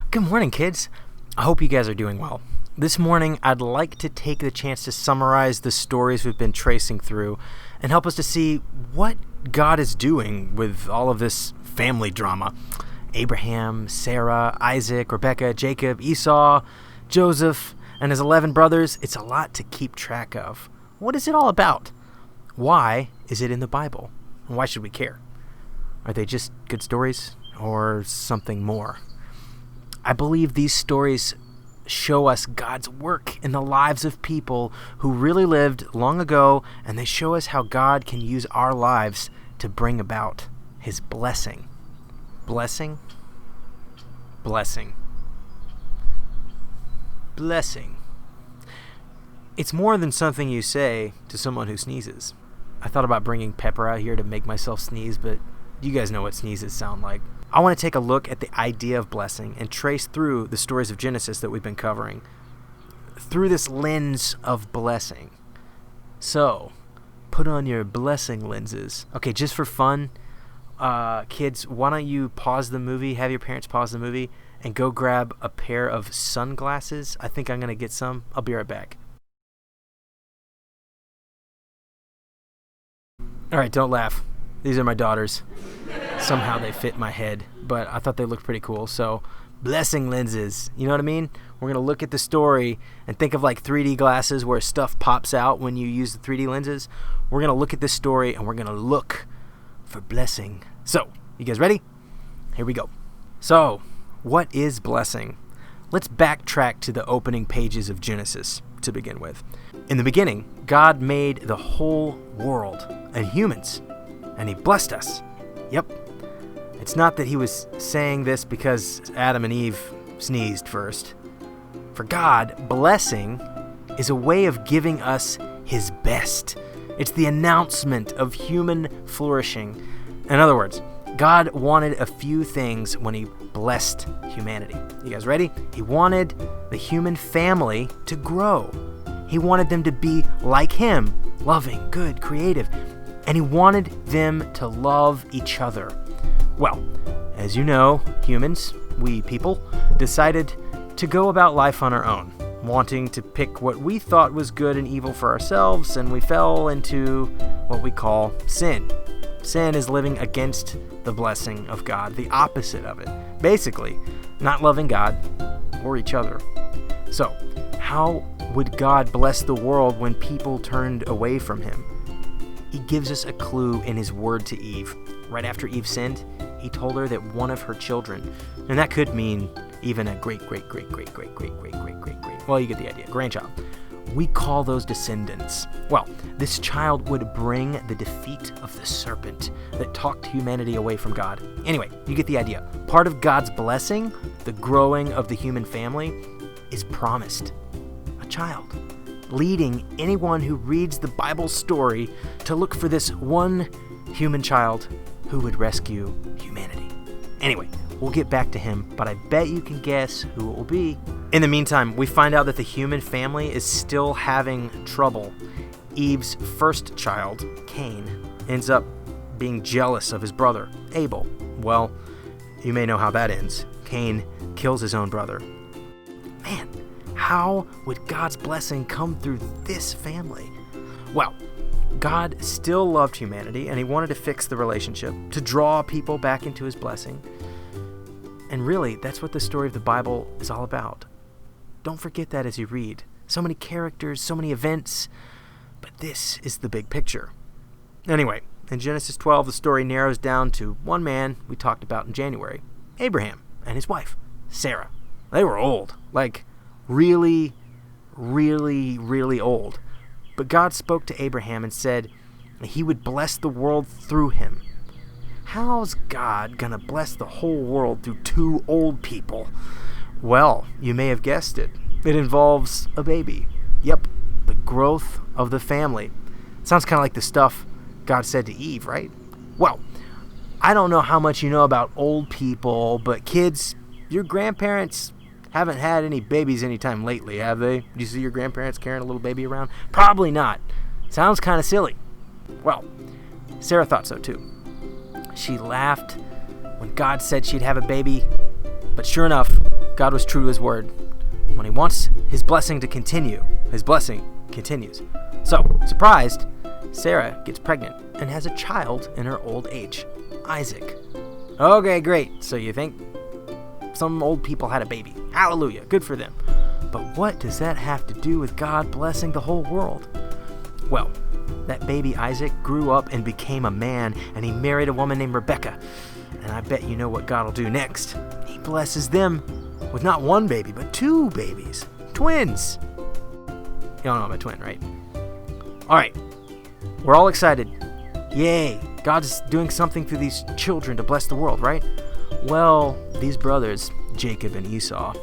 Good morning, kids. I hope you guys are doing well. This morning, I'd like to take the chance to summarize the stories we've been tracing through and help us to see what God is doing with all of this family drama. Abraham, Sarah, Isaac, Rebekah, Jacob, Esau, Joseph, and his 11 brothers. It's a lot to keep track of. What is it all about? Why is it in the Bible? And why should we care? Are they just good stories or something more? I believe these stories show us God's work in the lives of people who really lived long ago, and they show us how God can use our lives to bring about His blessing. Blessing? Blessing. Blessing. It's more than something you say to someone who sneezes. I thought about bringing Pepper out here to make myself sneeze, but you guys know what sneezes sound like. I want to take a look at the idea of blessing and trace through the stories of Genesis that we've been covering through this lens of blessing. So, put on your blessing lenses. Okay, just for fun, kids, why don't you pause the movie, have your parents pause the movie, and go grab a pair of sunglasses. I think I'm going to get some. I'll be right back. All right, don't laugh. These are my daughters. Somehow they fit my head, but I thought they looked pretty cool. So, blessing lenses. You know what I mean? We're going to look at the story and think of like 3D glasses where stuff pops out when you use the 3D lenses. We're going to look at this story and we're going to look for blessing. So, you guys ready? Here we go. So, what is blessing? Let's backtrack to the opening pages of Genesis to begin with. In the beginning, God made the whole world and humans, and He blessed us. Yep. It's not that He was saying this because Adam and Eve sneezed first. For God, blessing is a way of giving us His best. It's the announcement of human flourishing. In other words, God wanted a few things when He blessed humanity. You guys ready? He wanted the human family to grow. He wanted them to be like Him, loving, good, creative. And He wanted them to love each other. Well, as you know, humans, we people, decided to go about life on our own, wanting to pick what we thought was good and evil for ourselves, and we fell into what we call sin. Sin is living against the blessing of God, the opposite of it. Basically, not loving God or each other. So, how would God bless the world when people turned away from Him? He gives us a clue in His word to Eve. Right after Eve sinned, He told her that one of her children, and that could mean even a great, well, you get the idea, grandchild. We call those descendants. Well, this child would bring the defeat of the serpent that talked humanity away from God. Anyway, you get the idea. Part of God's blessing, the growing of the human family, is promised. A child. Leading anyone who reads the Bible story to look for this one human child who would rescue humanity. Anyway, we'll get back to him, but I bet you can guess who it will be. In the meantime, we find out that the human family is still having trouble. Eve's first child, Cain, ends up being jealous of his brother, Abel. Well, you may know how that ends. Cain kills his own brother. Man, how would God's blessing come through this family? Well, God still loved humanity, and He wanted to fix the relationship, to draw people back into His blessing. And really, that's what the story of the Bible is all about. Don't forget that as you read. So many characters, so many events, but this is the big picture. Anyway, in Genesis 12, the story narrows down to one man we talked about in January, Abraham and his wife, Sarah. They were old, like really old. But God spoke to Abraham and said He would bless the world through him. How's God gonna bless the whole world through two old people? Well, you may have guessed it. It involves a baby. Yep, the growth of the family. Sounds kind of like the stuff God said to Eve, right? Well, I don't know how much you know about old people, but kids, your grandparents haven't had any babies anytime lately, have they? Do you see your grandparents carrying a little baby around? Probably not. Sounds kind of silly. Well, Sarah thought so too. She laughed when God said she'd have a baby, but sure enough, God was true to his word. When he wants his blessing to continue, his blessing continues. So, surprised, Sarah gets pregnant and has a child in her old age, Isaac. Okay, great. So you think some old people had a baby. Hallelujah. Good for them. But what does that have to do with God blessing the whole world? Well, that baby Isaac grew up and became a man, and he married a woman named Rebecca. And I bet you know what God will do next. He blesses them with not one baby, but 2 babies. Twins. Y'all know I'm a twin, right? All right. We're all excited. Yay. God's doing something through these children to bless the world, right? Well, these brothers, Jacob and Esau,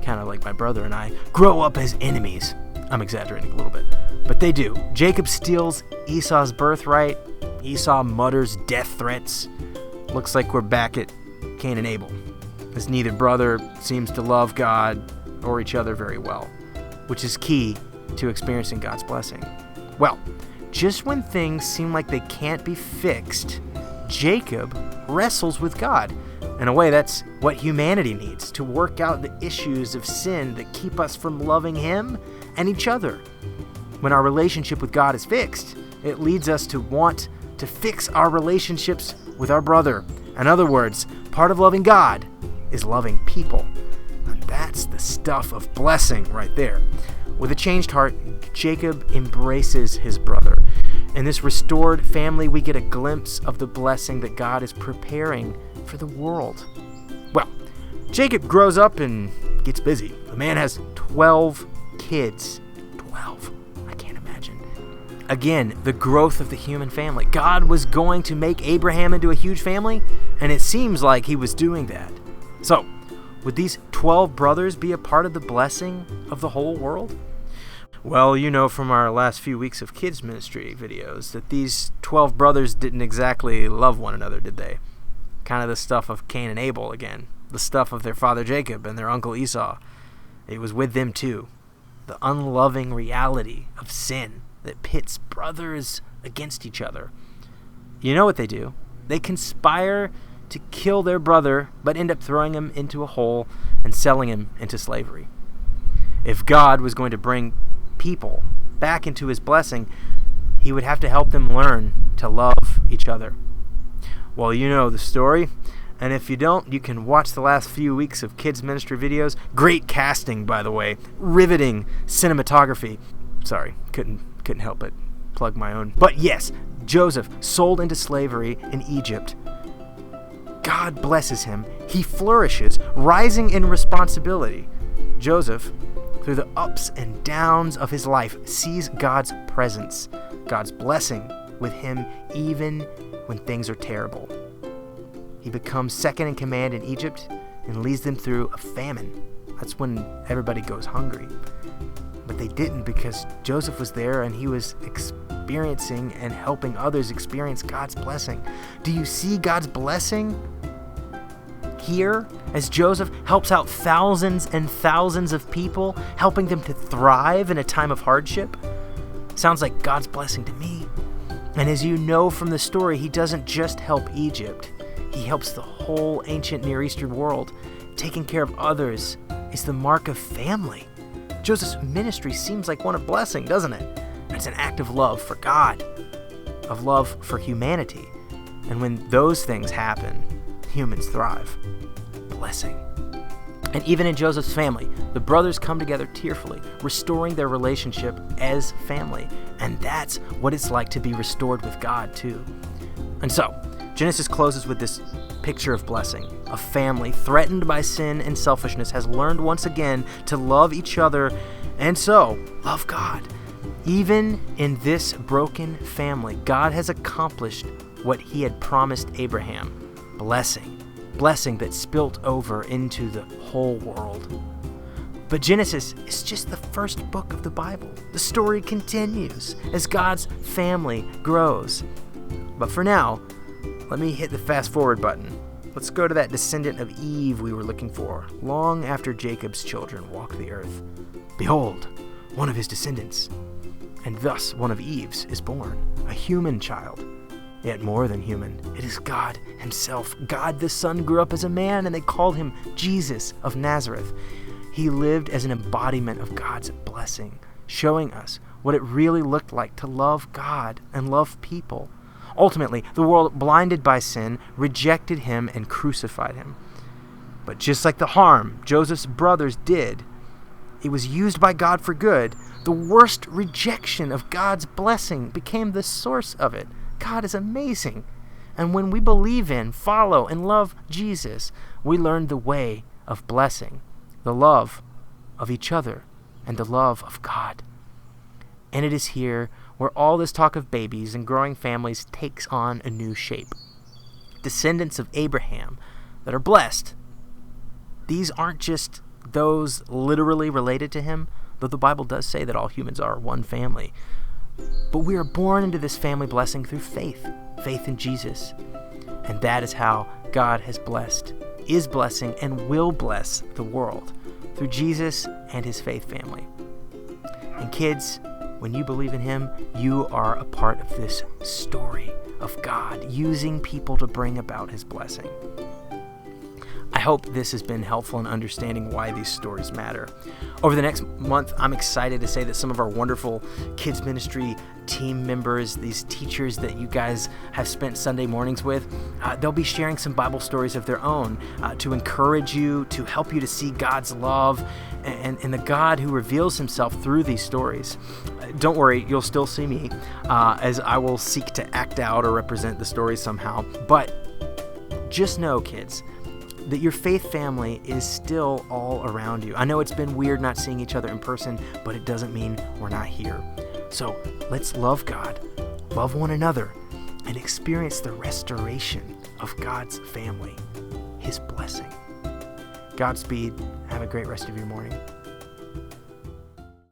kind of like my brother and I, grow up as enemies. I'm exaggerating a little bit, but they do. Jacob steals Esau's birthright. Esau mutters death threats. Looks like we're back at Cain and Abel, as neither brother seems to love God or each other very well, which is key to experiencing God's blessing. Well, just when things seem like they can't be fixed, Jacob wrestles with God. In a way, that's what humanity needs, to work out the issues of sin that keep us from loving him and each other. When our relationship with God is fixed, it leads us to want to fix our relationships with our brother. In other words, part of loving God is loving people. And that's the stuff of blessing right there. With a changed heart, Jacob embraces his brother. In this restored family, we get a glimpse of the blessing that God is preparing for the world. Well, Jacob grows up and gets busy. The man has 12 kids. 12. I can't imagine. Again, the growth of the human family. God was going to make Abraham into a huge family, and it seems like he was doing that. So, would these 12 brothers be a part of the blessing of the whole world? Well, you know from our last few weeks of kids ministry videos that these 12 brothers didn't exactly love one another, did they? Kind of the stuff of Cain and Abel again. The stuff of their father Jacob and their uncle Esau. It was with them too. The unloving reality of sin that pits brothers against each other. You know what they do? They conspire to kill their brother, but end up throwing him into a hole and selling him into slavery. If God was going to bring people back into his blessing, he would have to help them learn to love each other. Well, you know the story, and if you don't, you can watch the last few weeks of kids ministry videos. Great casting, by the way. Riveting cinematography. Sorry, couldn't help but plug my own. But yes, Joseph, sold into slavery in Egypt. God blesses him. He flourishes, rising in responsibility. Joseph, through the ups and downs of his life, sees God's presence, God's blessing with him even when things are terrible. He becomes second in command in Egypt and leads them through a famine. That's when everybody goes hungry. But they didn't, because Joseph was there and he was experiencing and helping others experience God's blessing. Do you see God's blessing here as Joseph helps out thousands and thousands of people, helping them to thrive in a time of hardship? Sounds like God's blessing to me. And as you know from the story, he doesn't just help Egypt. He helps the whole ancient Near Eastern world. Taking care of others is the mark of family. Joseph's ministry seems like one of blessing, doesn't it? It's an act of love for God, of love for humanity. And when those things happen, humans thrive. Blessing. And even in Joseph's family, the brothers come together tearfully, restoring their relationship as family. And that's what it's like to be restored with God, too. And so, Genesis closes with this picture of blessing. A family threatened by sin and selfishness has learned once again to love each other, and so love God. Even in this broken family, God has accomplished what he had promised Abraham. Blessing that spilt over into the whole world. But Genesis is just the first book of the Bible. The story continues as God's family grows. But for now, let me hit the fast forward button. Let's go to that descendant of Eve we were looking for, long after Jacob's children walked the earth. Behold, one of his descendants, and thus one of Eve's, is born, a human child. yet more than human. It is God himself. God the Son grew up as a man, and they called him Jesus of Nazareth. He lived as an embodiment of God's blessing, showing us what it really looked like to love God and love people. Ultimately, the world, blinded by sin, rejected him and crucified him. But just like the harm Joseph's brothers did, it was used by God for good. The worst rejection of God's blessing became the source of it. God is amazing. And when we believe in, follow, and love Jesus, we learn the way of blessing, the love of each other, and the love of God. And it is here where all this talk of babies and growing families takes on a new shape. Descendants of Abraham that are blessed. These aren't just those literally related to him, though the Bible does say that all humans are one family. But we are born into this family blessing through faith in Jesus. And that is how God has blessed, is blessing, and will bless the world through Jesus and his faith family. And kids, when you believe in him, you are a part of this story of God using people to bring about his blessing. I hope this has been helpful in understanding why these stories matter. Over the next month, I'm excited to say that some of our wonderful kids ministry team members, these teachers that you guys have spent Sunday mornings with, they'll be sharing some Bible stories of their own to encourage you, to help you to see God's love and the God who reveals himself through these stories. Don't worry, you'll still see me as I will seek to act out or represent the stories somehow. But just know, kids, that your faith family is still all around you. I know it's been weird not seeing each other in person, but it doesn't mean we're not here. So let's love God, love one another, and experience the restoration of God's family, his blessing. Godspeed. Have a great rest of your morning.